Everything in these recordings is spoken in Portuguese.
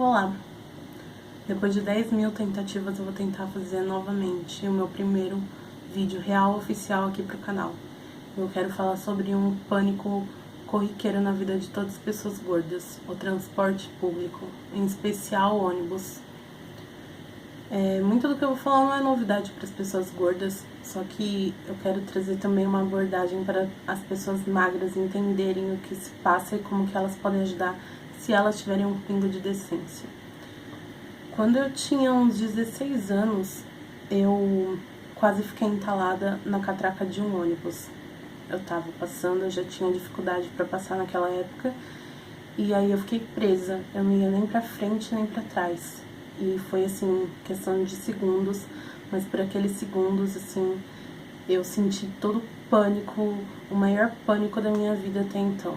Olá! Depois de 10.000 tentativas eu vou tentar fazer novamente o meu primeiro vídeo real oficial aqui pro canal. Eu quero falar sobre um pânico corriqueiro na vida de todas as pessoas gordas, o transporte público, em especial o ônibus. Muito do que eu vou falar não é novidade para as pessoas gordas, só que eu quero trazer também uma abordagem para as pessoas magras entenderem o que se passa e como que elas podem ajudar se elas tiverem um pingo de decência. Quando eu tinha uns 16 anos, eu quase fiquei entalada na catraca de um ônibus. Eu tava passando, eu já tinha dificuldade para passar naquela época, e aí eu fiquei presa, eu não ia nem pra frente nem pra trás. E foi assim, questão de segundos, mas por aqueles segundos, assim, eu senti todo o pânico, o maior pânico da minha vida até então.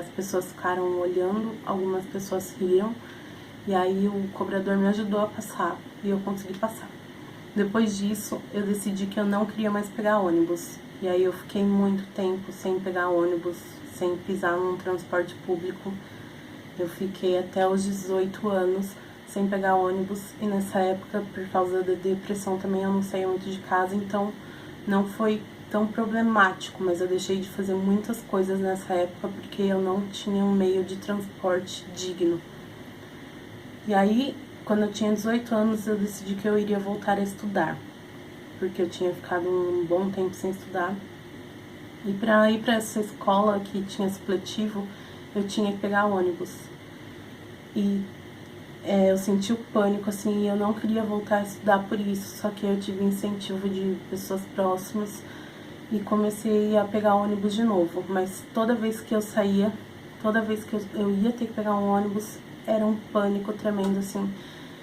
As pessoas ficaram olhando, algumas pessoas riam, e aí o cobrador me ajudou a passar, e eu consegui passar. Depois disso, eu decidi que eu não queria mais pegar ônibus, e aí eu fiquei muito tempo sem pegar ônibus, sem pisar num transporte público. Eu fiquei até os 18 anos sem pegar ônibus, e nessa época, por causa da depressão também, eu não saía muito de casa, então não foi tão problemático, mas eu deixei de fazer muitas coisas nessa época porque eu não tinha um meio de transporte digno. E aí, quando eu tinha 18 anos, eu decidi que eu iria voltar a estudar, porque eu tinha ficado um bom tempo sem estudar. E para ir para essa escola que tinha supletivo, eu tinha que pegar ônibus. E eu senti o pânico, assim, e eu não queria voltar a estudar por isso, só que eu tive incentivo de pessoas próximas e comecei a pegar ônibus de novo. Mas toda vez que eu saía, toda vez que eu ia ter que pegar um ônibus, era um pânico tremendo, assim,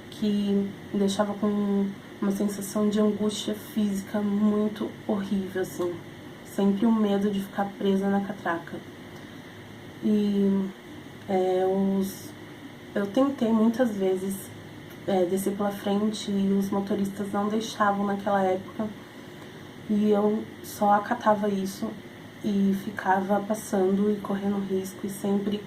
que me deixava com uma sensação de angústia física muito horrível, assim. Sempre o medo de ficar presa na catraca. E eu tentei muitas vezes descer pela frente e os motoristas não deixavam naquela época. E eu só acatava isso e ficava passando e correndo risco e sempre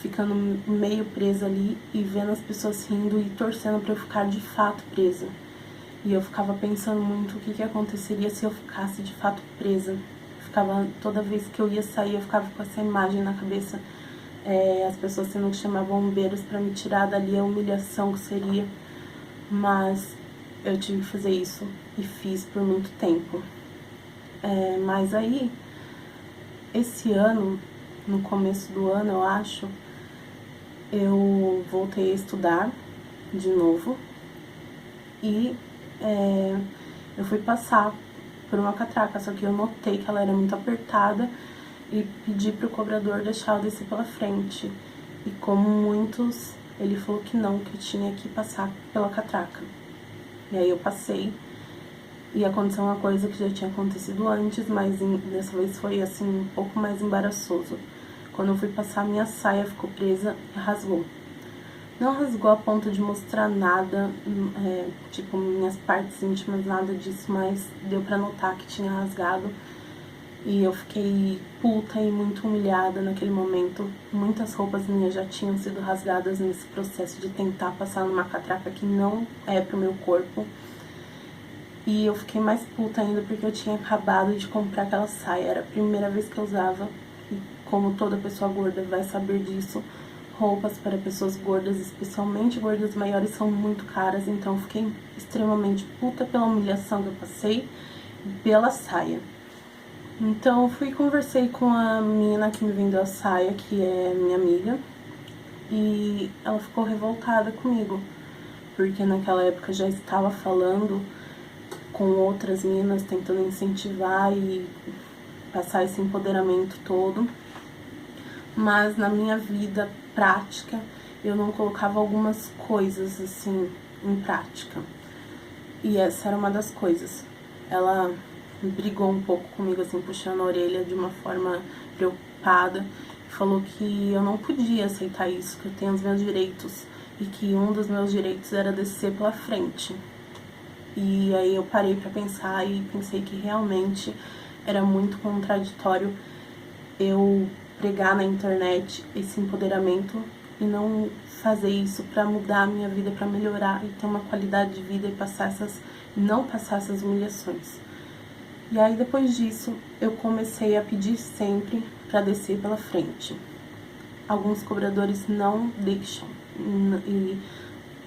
ficando meio presa ali e vendo as pessoas rindo e torcendo para eu ficar de fato presa. E eu ficava pensando muito o que aconteceria se eu ficasse de fato presa. Toda vez que eu ia sair, eu ficava com essa imagem na cabeça, as pessoas tendo que chamar bombeiros para me tirar dali, a humilhação que seria. Mas eu tive que fazer isso e fiz por muito tempo. Mas aí, esse ano, no começo do ano, eu acho, eu voltei a estudar de novo e eu fui passar por uma catraca, só que eu notei que ela era muito apertada e pedi pro cobrador deixar eu descer pela frente. E como muitos, ele falou que não, que eu tinha que passar pela catraca. E aí eu passei e aconteceu uma coisa que já tinha acontecido antes, mas dessa vez foi assim um pouco mais embaraçoso. Quando eu fui passar, minha saia ficou presa e rasgou. Não rasgou a ponto de mostrar nada, tipo minhas partes íntimas, nada disso, mas deu pra notar que tinha rasgado. E eu fiquei puta e muito humilhada naquele momento. Muitas roupas minhas já tinham sido rasgadas nesse processo de tentar passar numa catraca que não é pro meu corpo. E eu fiquei mais puta ainda porque eu tinha acabado de comprar aquela saia. Era a primeira vez que eu usava. E como toda pessoa gorda vai saber disso, roupas para pessoas gordas, especialmente gordas maiores, são muito caras. Então eu fiquei extremamente puta pela humilhação que eu passei e pela saia. Então eu fui e conversei com a menina que me vendeu a saia, que é minha amiga, e ela ficou revoltada comigo, porque naquela época eu já estava falando com outras meninas, tentando incentivar e passar esse empoderamento todo, mas na minha vida prática eu não colocava algumas coisas assim em prática, e essa era uma das coisas. Ela brigou um pouco comigo, assim, puxando a orelha de uma forma preocupada, falou que eu não podia aceitar isso, que eu tenho os meus direitos, e que um dos meus direitos era descer pela frente. E aí eu parei pra pensar e pensei que realmente era muito contraditório eu pregar na internet esse empoderamento e não fazer isso para mudar a minha vida, para melhorar e ter uma qualidade de vida e não passar essas humilhações. E aí depois disso eu comecei a pedir sempre para descer pela frente. Alguns cobradores não deixam, e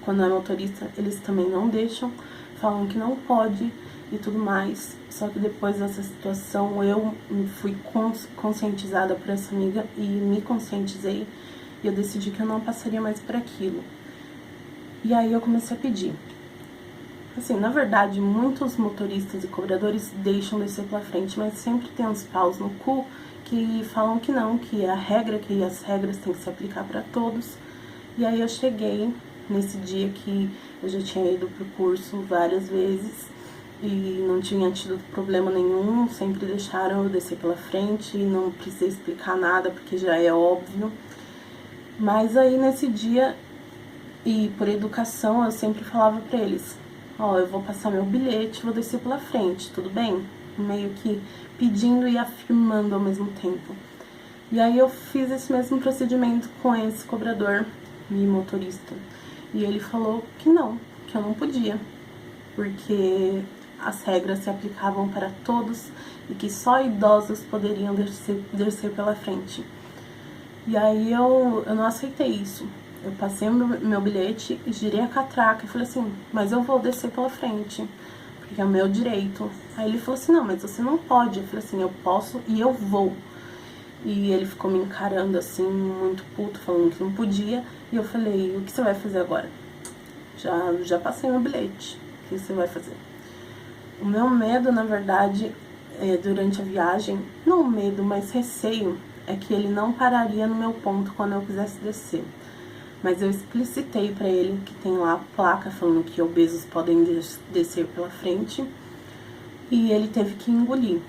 quando é motorista eles também não deixam, falam que não pode e tudo mais. Só que depois dessa situação eu fui conscientizada por essa amiga e me conscientizei, e eu decidi que eu não passaria mais por aquilo. E aí eu comecei a pedir. Assim, na verdade, muitos motoristas e cobradores deixam descer pela frente, mas sempre tem uns paus no cu que falam que não, que é a regra, que as regras têm que se aplicar para todos. E aí eu cheguei nesse dia que eu já tinha ido pro curso várias vezes e não tinha tido problema nenhum, sempre deixaram eu descer pela frente e não precisei explicar nada porque já é óbvio. Mas aí nesse dia, e por educação, eu sempre falava pra eles: ó, eu vou passar meu bilhete, vou descer pela frente, tudo bem? Meio que pedindo e afirmando ao mesmo tempo. E aí eu fiz esse mesmo procedimento com esse cobrador e motorista. E ele falou que eu não podia, porque as regras se aplicavam para todos e que só idosos poderiam descer pela frente. E aí eu não aceitei isso. Eu passei meu bilhete e girei a catraca e falei assim: mas eu vou descer pela frente, porque é o meu direito. Aí ele falou assim: não, mas você não pode. Eu falei assim: eu posso e eu vou. E ele ficou me encarando assim, muito puto, falando que não podia. E eu falei: o que você vai fazer agora? Já passei meu bilhete, o que você vai fazer? O meu medo, na verdade, durante a viagem, não medo, mas receio, é que ele não pararia no meu ponto quando eu quisesse descer. Mas eu explicitei pra ele que tem lá a placa falando que obesos podem descer pela frente, e ele teve que engolir.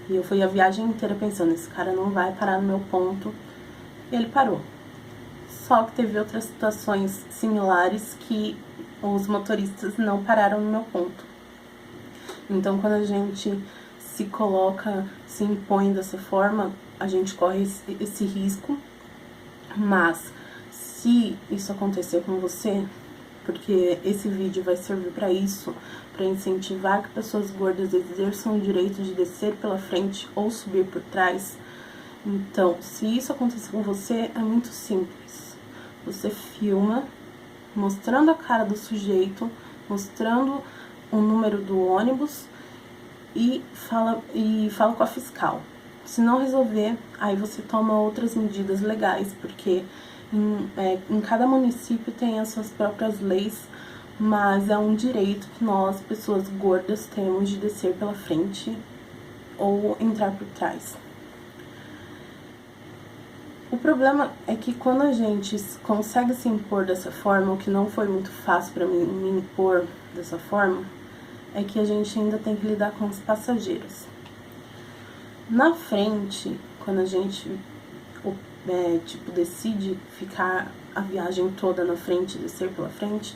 E eu fui a viagem inteira pensando: esse cara não vai parar no meu ponto. E ele parou. Só que teve outras situações similares que os motoristas não pararam no meu ponto. Então, quando a gente se coloca, se impõe dessa forma, a gente corre esse risco. Mas se isso acontecer com você, porque esse vídeo vai servir para isso, para incentivar que pessoas gordas exerçam o direito de descer pela frente ou subir por trás. Então, se isso acontecer com você, é muito simples. Você filma mostrando a cara do sujeito, mostrando o número do ônibus e fala com a fiscal. Se não resolver, aí você toma outras medidas legais, porque em cada município tem as suas próprias leis, mas é um direito que nós, pessoas gordas, temos de descer pela frente ou entrar por trás. O problema é que quando a gente consegue se impor dessa forma, o que não foi muito fácil para mim me impor dessa forma, é que a gente ainda tem que lidar com os passageiros. Na frente, quando a gente decide ficar a viagem toda na frente, descer pela frente,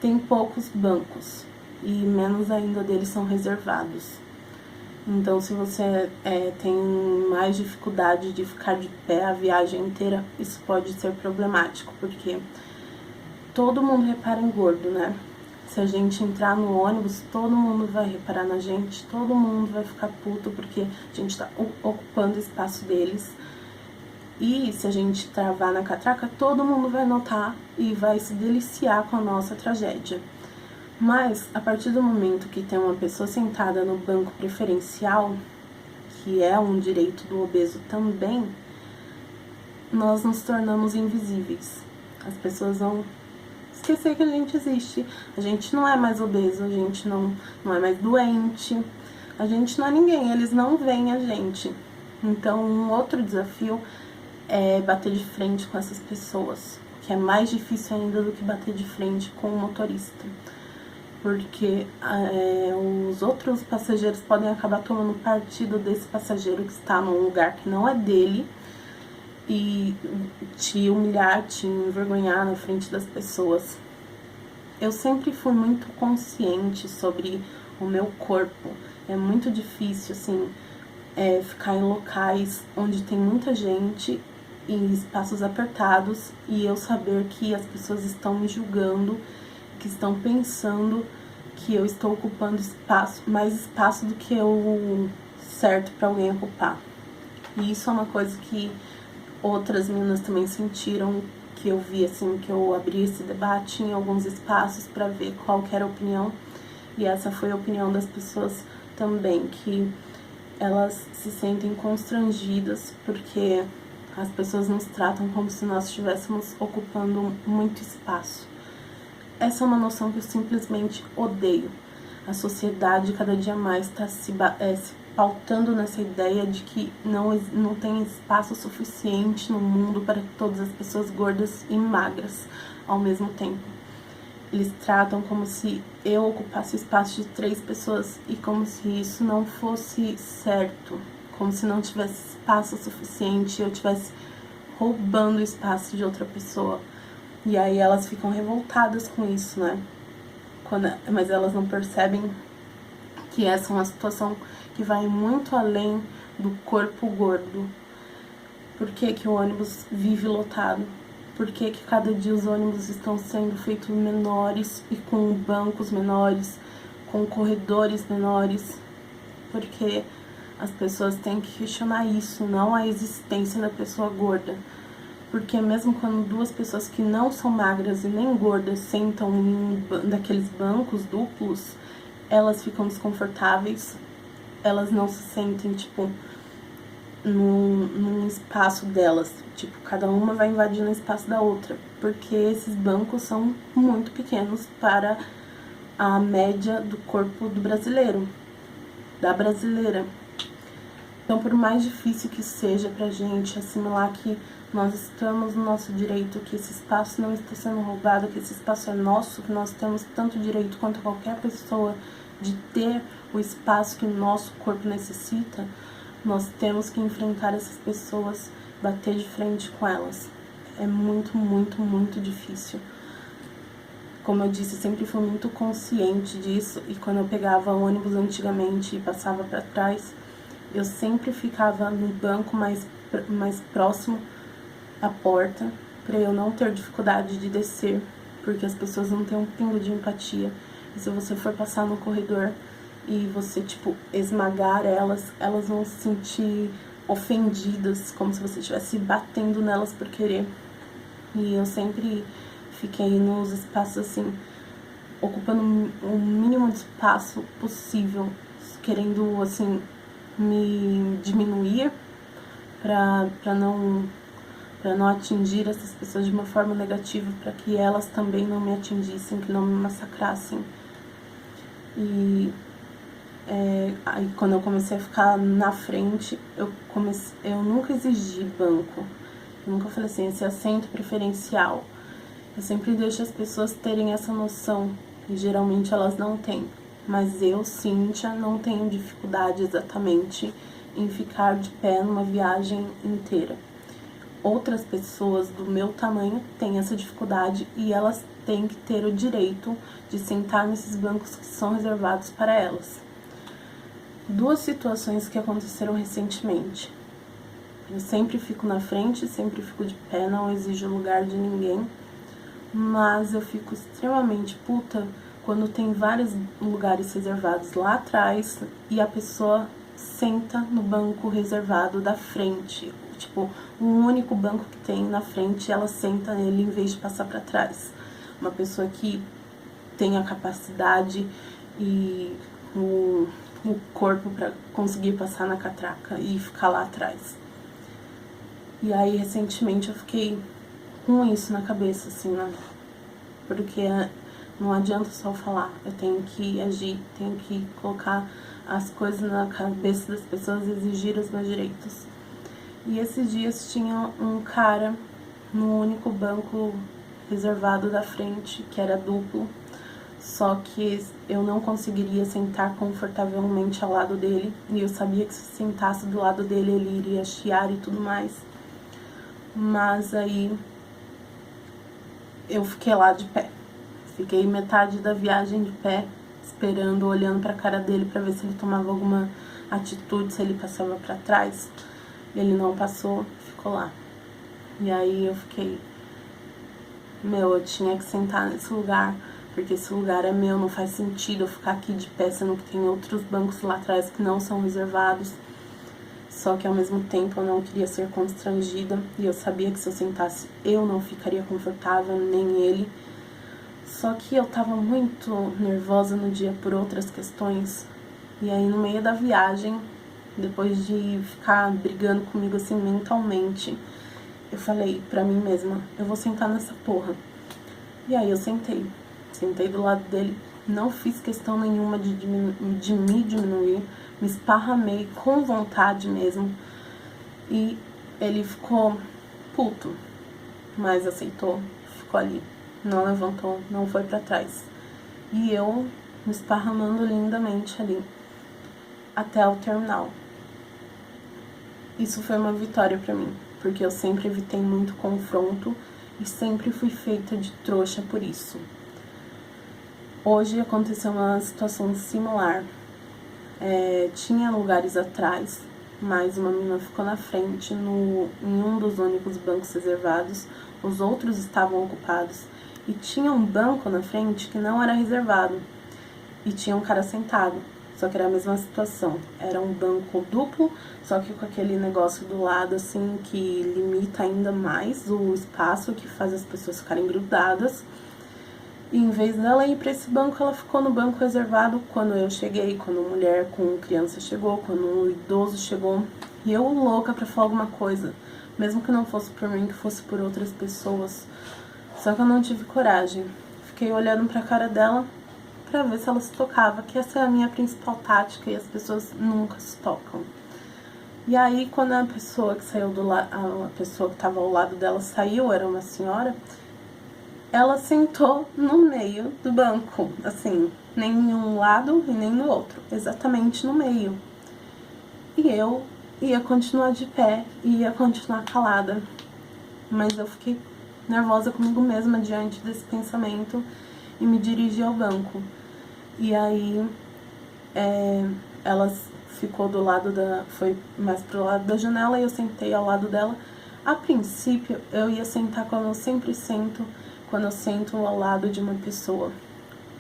tem poucos bancos e menos ainda deles são reservados. Então, se você tem mais dificuldade de ficar de pé a viagem inteira, isso pode ser problemático, porque todo mundo repara em gordo, né? Se a gente entrar no ônibus, todo mundo vai reparar na gente, todo mundo vai ficar puto porque a gente tá ocupando o espaço deles. E se a gente travar na catraca, todo mundo vai notar e vai se deliciar com a nossa tragédia. Mas, a partir do momento que tem uma pessoa sentada no banco preferencial, que é um direito do obeso também, nós nos tornamos invisíveis. As pessoas vão esquecer que a gente existe. A gente não é mais obeso, a gente não é mais doente, a gente não é ninguém, eles não veem a gente. Então, um outro desafio é bater de frente com essas pessoas, que é mais difícil ainda do que bater de frente com o motorista. Porque os outros passageiros podem acabar tomando partido desse passageiro que está num lugar que não é dele e te humilhar, te envergonhar na frente das pessoas. Eu sempre fui muito consciente sobre o meu corpo. É muito difícil, assim, ficar em locais onde tem muita gente em espaços apertados e eu saber que as pessoas estão me julgando, que estão pensando que eu estou ocupando mais espaço do que o certo para alguém ocupar. E isso é uma coisa que outras meninas também sentiram, que eu vi assim, que eu abri esse debate em alguns espaços para ver qual que era a opinião. E essa foi a opinião das pessoas também, que elas se sentem constrangidas porque as pessoas nos tratam como se nós estivéssemos ocupando muito espaço. Essa é uma noção que eu simplesmente odeio. A sociedade cada dia mais está se pautando nessa ideia de que não tem espaço suficiente no mundo para todas as pessoas gordas e magras ao mesmo tempo. Eles tratam como se eu ocupasse o espaço de 3 pessoas e como se isso não fosse certo, como se não tivesse espaço suficiente, eu estivesse roubando o espaço de outra pessoa. E aí elas ficam revoltadas com isso, né? Mas elas não percebem que essa é uma situação que vai muito além do corpo gordo. Por que que o ônibus vive lotado? Por que que cada dia os ônibus estão sendo feitos menores e com bancos menores, com corredores menores? Porque as pessoas têm que questionar isso, não a existência da pessoa gorda. Porque mesmo quando 2 pessoas que não são magras e nem gordas sentam em daqueles bancos duplos, elas ficam desconfortáveis, elas não se sentem, tipo, num espaço delas. Tipo, cada uma vai invadindo o espaço da outra. Porque esses bancos são muito pequenos para a média do corpo do brasileiro, da brasileira. Então, por mais difícil que seja pra gente assimilar que nós estamos no nosso direito, que esse espaço não está sendo roubado, que esse espaço é nosso, que nós temos tanto direito quanto qualquer pessoa de ter o espaço que o nosso corpo necessita, nós temos que enfrentar essas pessoas, bater de frente com elas. É muito, muito, muito difícil. Como eu disse, eu sempre fui muito consciente disso, e quando eu pegava ônibus antigamente e passava para trás, eu sempre ficava no banco mais próximo à porta, para eu não ter dificuldade de descer, porque as pessoas não têm um pingo de empatia. E se você for passar no corredor e você, tipo, esmagar elas, elas vão se sentir ofendidas, como se você estivesse batendo nelas por querer. E eu sempre fiquei nos espaços assim, ocupando o mínimo de espaço possível, querendo, assim, me diminuir para não atingir essas pessoas de uma forma negativa, para que elas também não me atingissem, que não me massacrassem. E aí quando eu comecei a ficar na frente, eu nunca exigi banco, eu nunca falei assim, esse assento preferencial. Eu sempre deixo as pessoas terem essa noção, e geralmente elas não têm. Mas eu, Cíntia, não tenho dificuldade exatamente em ficar de pé numa viagem inteira. Outras pessoas do meu tamanho têm essa dificuldade e elas têm que ter o direito de sentar nesses bancos que são reservados para elas. 2 situações que aconteceram recentemente. Eu sempre fico na frente, sempre fico de pé, não exijo lugar de ninguém, mas eu fico extremamente puta quando tem vários lugares reservados lá atrás e a pessoa senta no banco reservado da frente. Tipo, um único banco que tem na frente, ela senta nele em vez de passar para trás. Uma pessoa que tem a capacidade e o corpo para conseguir passar na catraca e ficar lá atrás. E aí, recentemente, eu fiquei com isso na cabeça, assim, né? Porque não adianta só falar, eu tenho que agir, tenho que colocar as coisas na cabeça das pessoas e exigir os meus direitos. E esses dias tinha um cara no único banco reservado da frente, que era duplo, só que eu não conseguiria sentar confortavelmente ao lado dele, e eu sabia que se sentasse do lado dele ele iria chiar e tudo mais. Mas aí eu fiquei lá de pé. Fiquei metade da viagem de pé, esperando, olhando pra cara dele pra ver se ele tomava alguma atitude, se ele passava pra trás. Ele não passou, ficou lá. E aí eu fiquei, eu tinha que sentar nesse lugar, porque esse lugar é meu, não faz sentido eu ficar aqui de pé, sendo que tem outros bancos lá atrás que não são reservados. Só que ao mesmo tempo eu não queria ser constrangida, e eu sabia que se eu sentasse eu não ficaria confortável, nem ele. Só que eu tava muito nervosa no dia por outras questões, e aí no meio da viagem, depois de ficar brigando comigo assim mentalmente, eu falei pra mim mesma, eu vou sentar nessa porra. E aí eu sentei do lado dele, não fiz questão nenhuma de me diminuir, me esparramei com vontade mesmo. E ele ficou puto, mas aceitou, ficou ali, não levantou, não foi pra trás. E eu me esparramando lindamente ali, até o terminal. Isso foi uma vitória pra mim, porque eu sempre evitei muito confronto e sempre fui feita de trouxa por isso. Hoje aconteceu uma situação similar. Tinha lugares atrás, mas uma menina ficou na frente em um dos únicos bancos reservados, os outros estavam ocupados, e tinha um banco na frente que não era reservado, e tinha um cara sentado, só que era a mesma situação, era um banco duplo, só que com aquele negócio do lado assim que limita ainda mais o espaço, que faz as pessoas ficarem grudadas. E em vez dela ir para esse banco, ela ficou no banco reservado quando eu cheguei, quando a mulher com criança chegou, quando um idoso chegou. E eu louca para falar alguma coisa, mesmo que não fosse por mim, que fosse por outras pessoas. Só que eu não tive coragem. Fiquei olhando para a cara dela para ver se ela se tocava, que essa é a minha principal tática e as pessoas nunca se tocam. E aí, quando a pessoa que saiu a pessoa que estava ao lado dela saiu, era uma senhora, ela sentou no meio do banco, assim, nem em um lado e nem no outro, exatamente no meio. E eu ia continuar de pé, ia continuar calada, mas eu fiquei nervosa comigo mesma diante desse pensamento e me dirigi ao banco. E aí ela ficou do lado foi mais pro lado da janela e eu sentei ao lado dela. A princípio eu ia sentar como eu sempre sento quando eu sento ao lado de uma pessoa,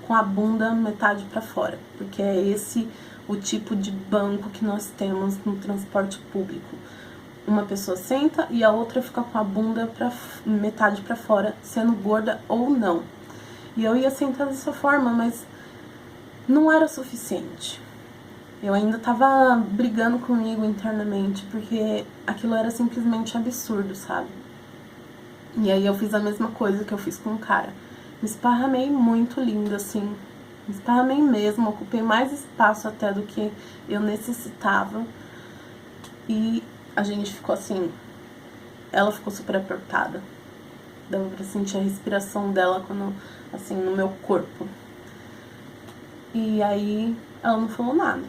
com a bunda metade para fora, porque é esse o tipo de banco que nós temos no transporte público. Uma pessoa senta e a outra fica com a bunda metade para fora, sendo gorda ou não. E eu ia sentar dessa forma, mas não era suficiente. Eu ainda tava brigando comigo internamente, porque aquilo era simplesmente absurdo, sabe? E aí eu fiz a mesma coisa que eu fiz com o cara. Me esparramei muito linda, assim. Me esparramei mesmo, ocupei mais espaço até do que eu necessitava. E a gente ficou assim, ela ficou super apertada. Dava pra sentir a respiração dela quando, assim, no meu corpo. E aí ela não falou nada.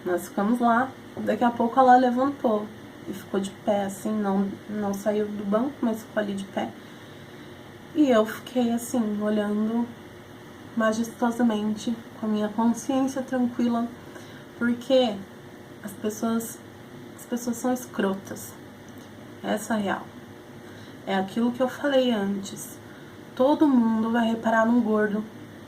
Nós ficamos lá, daqui a pouco ela levantou e ficou de pé, assim, não saiu do banco, mas ficou ali de pé. E eu fiquei assim, olhando majestosamente, com a minha consciência tranquila, porque as pessoas são escrotas. Essa é a real. É aquilo que eu falei antes. Todo mundo vai reparar num gordo,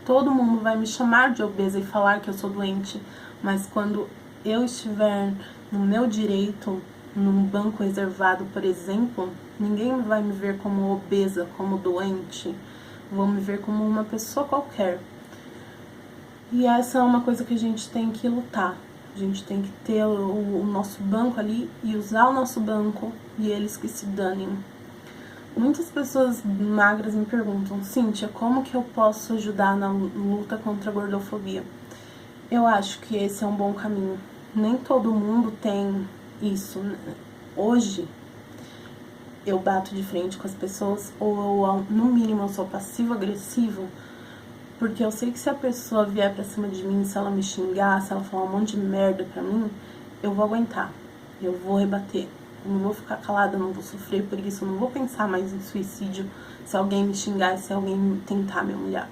todo mundo vai me chamar de obesa e falar que eu sou doente, mas quando eu estiver no meu direito, num banco reservado, por exemplo, ninguém vai me ver como obesa, como doente, vão me ver como uma pessoa qualquer. E essa é uma coisa que a gente tem que lutar. A gente tem que ter o nosso banco ali e usar o nosso banco, e eles que se danem. Muitas pessoas magras me perguntam, Cíntia, como que eu posso ajudar na luta contra a gordofobia? Eu acho que esse é um bom caminho. Nem todo mundo tem isso. Hoje, eu bato de frente com as pessoas, ou no mínimo eu sou passivo-agressivo, porque eu sei que se a pessoa vier pra cima de mim, se ela me xingar, se ela falar um monte de merda pra mim, eu vou aguentar, eu vou rebater. Eu não vou ficar calada, eu não vou sofrer por isso, eu não vou pensar mais em suicídio se alguém me xingar, se alguém tentar me humilhar.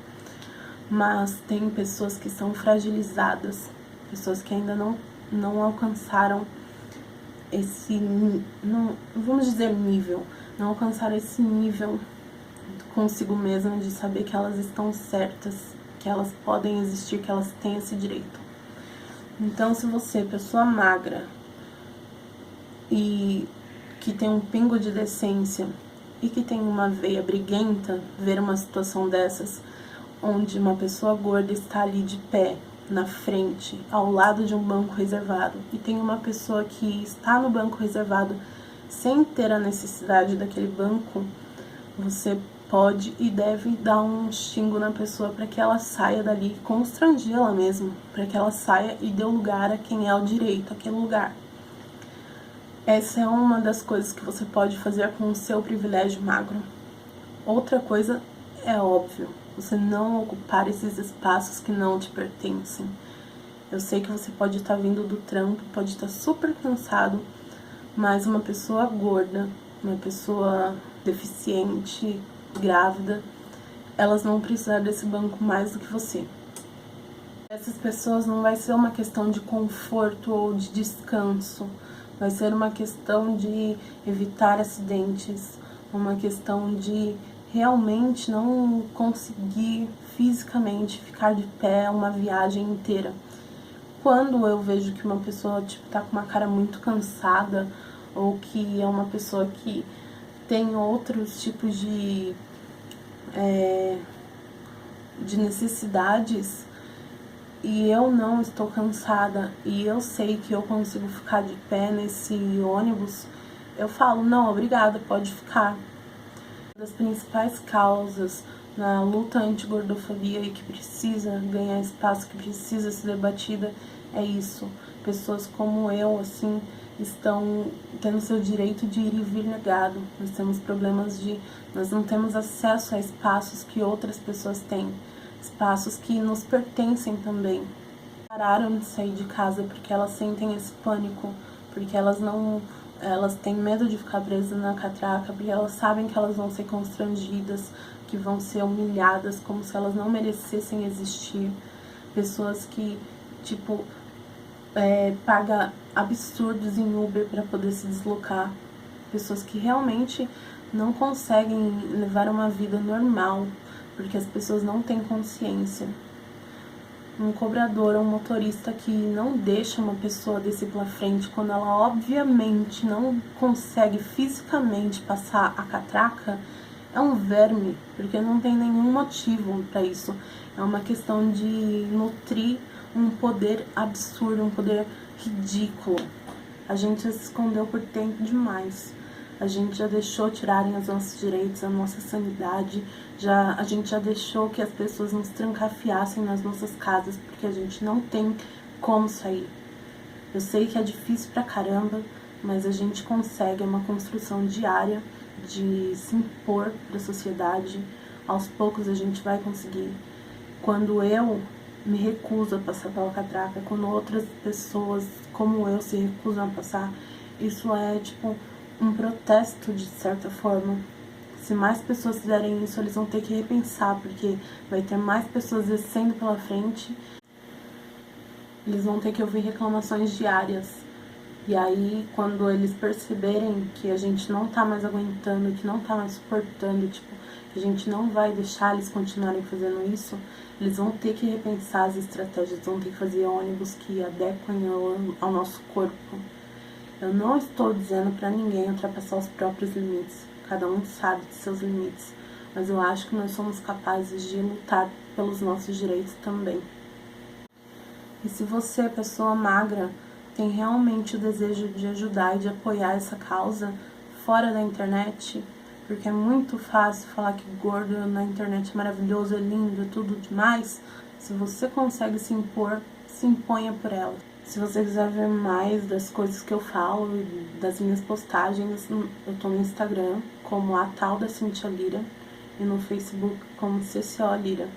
Mas tem pessoas que são fragilizadas, pessoas que ainda não alcançaram esse, não vamos dizer nível, não alcançaram esse nível consigo mesma de saber que elas estão certas, que elas podem existir, que elas têm esse direito. Então, se você, pessoa magra e que tem um pingo de decência e que tem uma veia briguenta, ver uma situação dessas, onde uma pessoa gorda está ali de pé, na frente, ao lado de um banco reservado, e tem uma pessoa que está no banco reservado sem ter a necessidade daquele banco, você pode e deve dar um xingo na pessoa para que ela saia dali, constrangê-la mesmo, para que ela saia e dê lugar a quem é o direito àquele lugar. Essa é uma das coisas que você pode fazer com o seu privilégio magro. Outra coisa é óbvio, você não ocupar esses espaços que não te pertencem. Eu sei que você pode estar vindo do trampo, pode estar super cansado, mas uma pessoa gorda, uma pessoa deficiente, grávida, elas vão precisar desse banco mais do que você. Essas pessoas não vai ser uma questão de conforto ou de descanso, vai ser uma questão de evitar acidentes, uma questão de realmente não conseguir fisicamente ficar de pé uma viagem inteira. Quando eu vejo que uma pessoa tá com uma cara muito cansada, ou que é uma pessoa que tem outros tipos de necessidades, e eu não estou cansada, e eu sei que eu consigo ficar de pé nesse ônibus, eu falo, não, obrigada, pode ficar. Uma das principais causas na luta anti-gordofobia e que precisa ganhar espaço, que precisa ser debatida, é isso. Pessoas como eu, assim, estão tendo seu direito de ir e vir negado. Nós temos problemas nós não temos acesso a espaços que outras pessoas têm, espaços que nos pertencem também. Pararam de sair de casa porque elas sentem esse pânico, porque elas têm medo de ficar presas na catraca, porque elas sabem que elas vão ser constrangidas, que vão ser humilhadas, como se elas não merecessem existir. Pessoas que, paga absurdos em Uber para poder se deslocar. Pessoas que realmente não conseguem levar uma vida normal, porque as pessoas não têm consciência. Um cobrador ou um motorista que não deixa uma pessoa descer pela frente quando ela obviamente não consegue fisicamente passar a catraca, é um verme, porque não tem nenhum motivo para isso. É uma questão de nutrir um poder absurdo, um poder ridículo. A gente já se escondeu por tempo demais. A gente já deixou tirarem os nossos direitos, a nossa sanidade. A gente já deixou que as pessoas nos trancafiassem nas nossas casas, porque a gente não tem como sair. Eu sei que é difícil pra caramba, mas a gente consegue, é uma construção diária de se impor pra sociedade. Aos poucos a gente vai conseguir. Quando eu me recuso a passar pela catraca, quando outras pessoas como eu se recusam a passar, isso é um protesto de certa forma. Se mais pessoas fizerem isso, eles vão ter que repensar, porque vai ter mais pessoas descendo pela frente, eles vão ter que ouvir reclamações diárias. E aí, quando eles perceberem que a gente não tá mais aguentando, que não tá mais suportando, que a gente não vai deixar eles continuarem fazendo isso, eles vão ter que repensar as estratégias, vão ter que fazer ônibus que adequem ao nosso corpo. Eu não estou dizendo pra ninguém ultrapassar os próprios limites, cada um sabe de seus limites, mas eu acho que nós somos capazes de lutar pelos nossos direitos também. E se você, pessoa magra, tem realmente o desejo de ajudar e de apoiar essa causa fora da internet, porque é muito fácil falar que gordo na internet é maravilhoso, é lindo, é tudo demais, se você consegue se impor, se imponha por ela. Se você quiser ver mais das coisas que eu falo e das minhas postagens, eu tô no Instagram como a tal da Cintia Lira e no Facebook como CCO Lira.